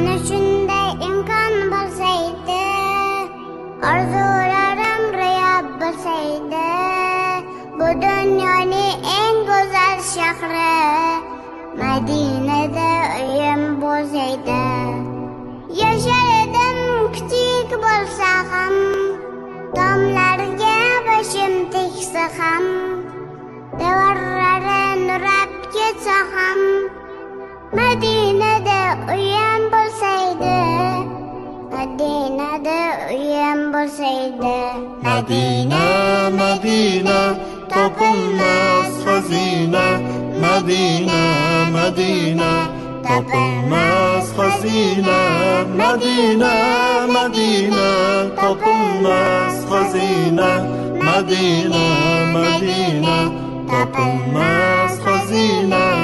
Ana shunday imkon bo'lsaydi, orzularim ro'yob bo'lsaydi, bu dunyoning eng go'zal shahri Madinada uyim bo'lsaydi. Yashardim kichik bo'lsa ham, tomlarga boshim tegsa ham, devorlari nurab ketsa ham, Madinada uyim bo'lsaydi, Madinada uyim bo'lsaydi. Madina, Madina, topilmas xazina. Madina, Madina, topilmas xazina. Madina, Madina, topilmas xazina. Madina, Madina, topilmas xazina.